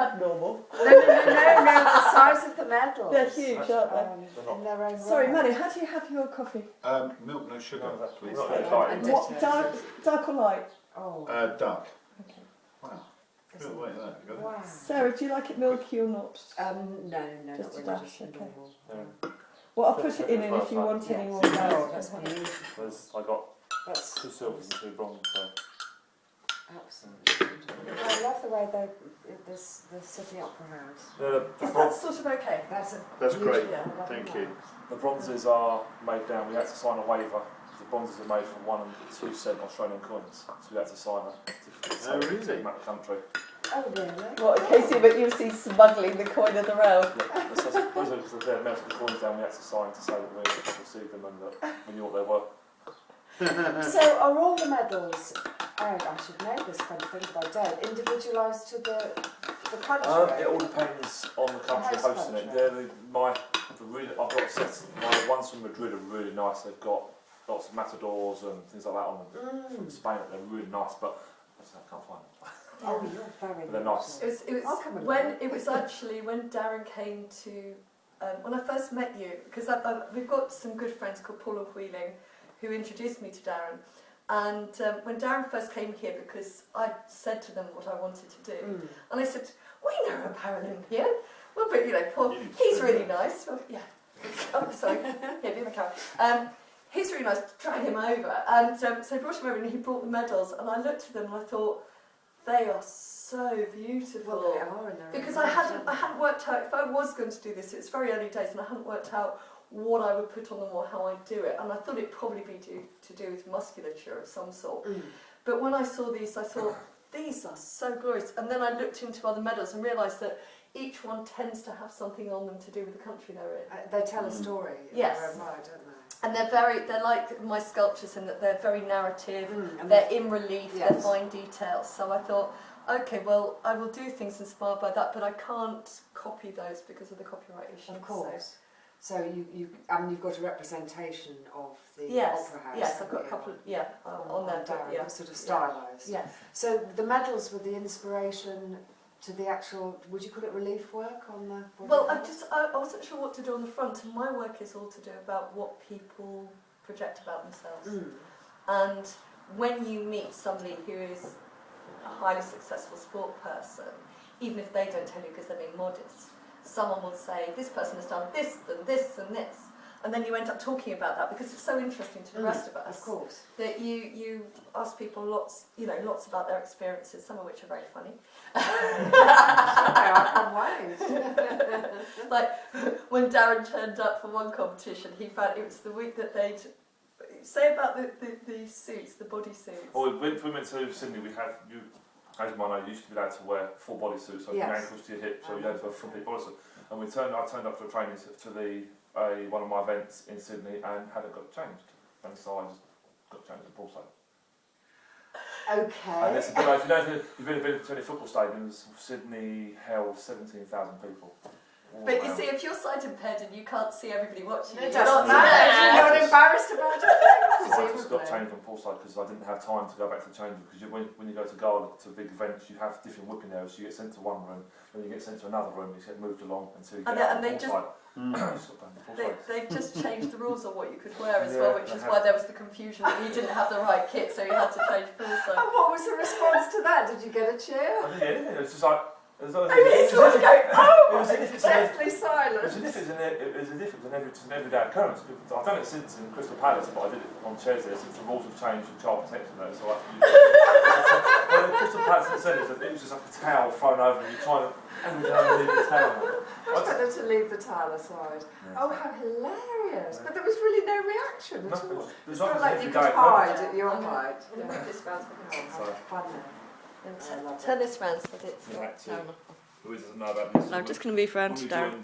abnormal. No, the size of the medals. They're huge, aren't they? In their own Sorry, right. Manu, how do you have your coffee? Milk, no sugar, please. Not very light. And What, dark or light? Oh. Dark. Okay. Wow. Good way there. You got it? Wow. Sarah, do you like it milky or not? No, Just a not really. dash, Just okay. normal. Well, I'll put it in and if you want any more. Oh, that's beautiful. I got That's 2 silvers and 2 bronze. So. absolutely beautiful. I love the way the Sydney Opera House. The Is that sort of okay? That's great. Yeah, Thank you. The bronzes are made down. We had to sign a waiver. The bronzes are made from 1 and 2 cent Australian coins, so we had to sign a certificate. Oh, really? To take them out of the country. Oh, really? What, in case you see smuggling the coin of the realm? Yeah, those are the amounts of the coins down. We had to sign to say that we received them and that we knew what they were. So are all the medals, I should know this kind of thing, but I don't, individualised to the country? It all depends on the country host hosting it. country. I've got sets. My ones from Madrid are really nice. They've got lots of matadors and things like that on them. From Spain, they're really nice, but I can't find them. Oh, you're very They're nice. It was actually when Darren came to, when I first met you, because we've got some good friends called Paul and Wheeling who introduced me to Darren. And when Darren first came here, because I said to them what I wanted to do, and I said, we know a Paralympian. Well, but you know, Paul, he's really nice. Well, yeah. Oh, sorry. Yeah, be my camera. He's really nice. Drag him over. And so I brought him over and he brought the medals. And I looked at them and I thought, they are so beautiful. Well, they are in their because own I right, hadn't worked out, if I was going to do this, it's very early days and I hadn't worked out what I would put on them or how I'd do it. And I thought it'd probably be to do with musculature of some sort. But when I saw these, I thought, these are so glorious. And then I looked into other medals and realised that each one tends to have something on them to do with the country they're in. they tell a story Yes. in their own right, don't they? And they're like my sculptures in that they're very narrative, they're in relief, they're fine details. So I thought, okay, well, I will do things inspired by that, but I can't copy those because of the copyright issue. Of course. So you've got a representation of the Yes, Opera House. yes, I've got a couple, on there. Darren, Yeah. sort of stylised. Yeah. So the medals were the inspiration to the actual, would you call it relief work on the body? Well, I wasn't sure what to do on the front, and my work is all to do about what people project about themselves. And when you meet somebody who is a highly successful sport person, even if they don't tell you because they're being modest, someone will say, this person has done this and this and this. And then you end up talking about that because it's so interesting to the rest of us. Of course. That you ask people lots about their experiences, some of which are very funny. I can't wait. Like when Darren turned up for one competition, he found it was the week that they'd say about the suits, the body suits. Well, when we went to Sydney, we had as you might know, you used to be allowed to wear full body suits, so from your ankles to your hips, so you had to wear a complete body suit. And I turned up to a training to one of my events in Sydney and hadn't got changed, and so I just got changed at poolside. Okay. And if you've been to any football stadiums, Sydney held 17,000 people. But you see, if you're sight impaired and you can't see everybody watching you, It you're doesn't not matter. You're not embarrassed about it. So I just got changed on poolside because I didn't have time to go back to the change room. Because when you go to Gala to big events, you have different whipping areas. You get sent to one room, then you get sent to another room. You get moved along until you get out on poolside. They just changed the rules on what you could wear as well, which is why there was the confusion that you didn't have the right kit, so you had to change poolside. And what was the response to that? Did you get a cheer? I didn't get anything. It was just like. It's sort of going, deathly silent. It's as if it's an everyday occurrence. I've done it since in Crystal Palace, but I did it on chairs there since the rules have changed with child protection there. So in Crystal Palace it was just like a towel thrown over and you're trying to leave the towel. Much better to leave the towel aside. Yeah. Oh, how hilarious! Yeah. But there was really no reaction at all. It's not like you could hide at your height. This round's fun now. Turn this round so that it's Louise doesn't know about this. I'm just going to move round to Darren.